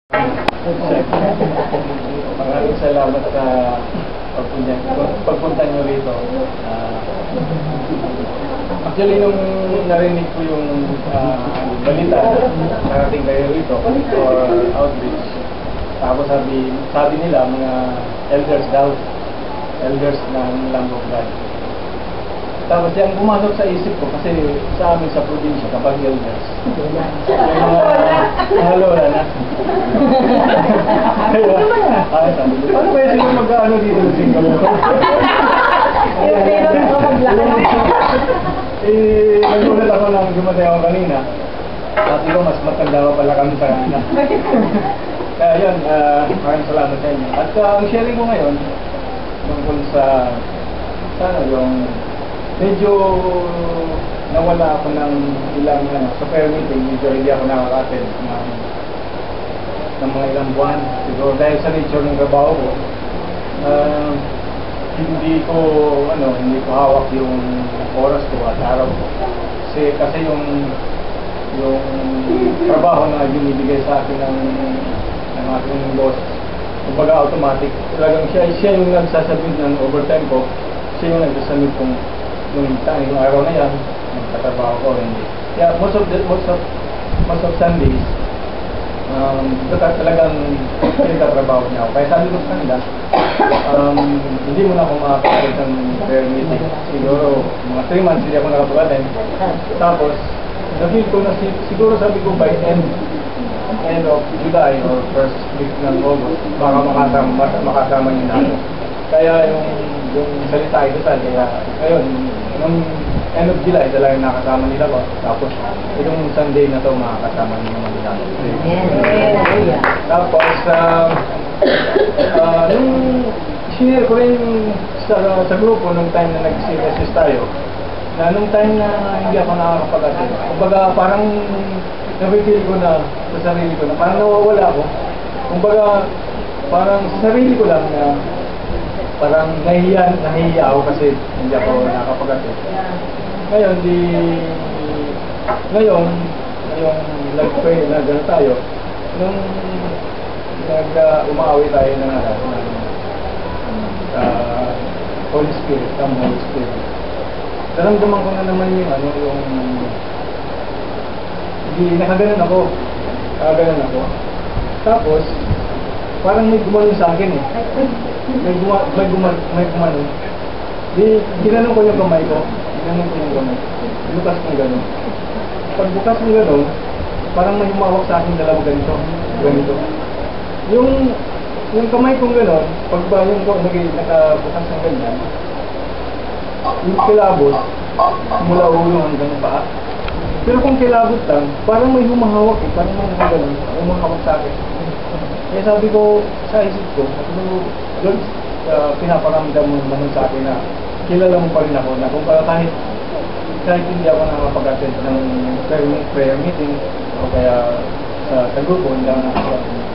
Maraming salamat sa pagpunta nyo rito. Actually, nung narinig ko yung balita, narating kayo rito for outreach. Tapos sabi nila, mga elders daw, elders ng Lamb of God. Tapos yung pumasok sa isip ko, kasi sa amin sa probinsya, kapag elders, yung mga lola na. Ano ba yung mag-ano dito sa Singapore? Nagulat ako nang dumatay ako kanina. Sabi ko, mas matanda ko pala kami sa kanina. Kaya yun, maraming salamat sa inyo. At ang sharing ko ngayon, tungkol sa yung medyo nawala ako ng ilang sa prayer meeting, medyo hindi ako nakaka-attend ng mga ilang buwan. Siguro dahil sa nature ng trabaho ko, hindi ko hawak yung oras ko at araw ko. Kasi yung trabaho na binibigay sa akin ng aking boss, kumbaga automatic, talagang siya yung nagsasabit ng overtime ko, siya yung nagsasamit kung yung araw na yan, nagtatrabaho ko, hindi. Kaya most of Sundays, talagang pinagtatrabaho niya ako. Kaya sabi ko sa kanila, hindi mo na ako makakapagod ng prayer meeting. Siguro, mga 3 months hindi ako nakapag-attend. Tapos, na-feel ko na siguro sabi ko by end of July or first week ng August, baka makasama niyo na ako. Kaya yung salita ito kaya ngayon, nung end of July, talagang nakasama nila ko. Tapos, itong Sunday na to makakasama nila naman nila. Tapos, nung sinare ko rin sa grupo nung time na nag-CSS tayo, na nung time na hindi ako nakakapag-attend, kumbaga parang nabibili ko na sa sarili ko na parang nawawala ako. Kumbaga, parang sa sarili ko lang na parang nahihiya ako kasi hindi ako nakakapag-attend. Ngayon, nag-pray na gano'n tayo, nung umaawi tayo ng Holy Spirit, Holy Spirit. Naramdaman ko na naman yung hindi nakaganon ako. Tapos, parang may gumanon sa akin eh. May gumanon. Ginanong ko yung kamay ko. Bukas kong gano'n. Pag bukas kong gano'n, parang may humawak sa akin dalawa ganito. Yung kamay kong gano'n, pag ba yung nakabukas ng ganyan, yung kilabot, mula ulo hanggang paa. Pero kung kilabot lang, parang may humahawak eh. Parang may humahawak sa akin. Kaya sabi ko, sa isip ko, Lord, pinaparamdam mo naman sa akin na kilala mo pa rin ako na kung kahit hindi ako nakapag-attend ng prayer meeting o kaya sa grupo, hindi ako nakapag-attend,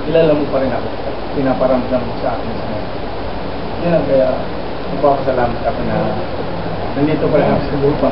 kilala mo pa rin ako at pinaparamdam mo sa akin. Yan ang kaya nagpapasalamat ako na nandito pa rin ako sa grupo.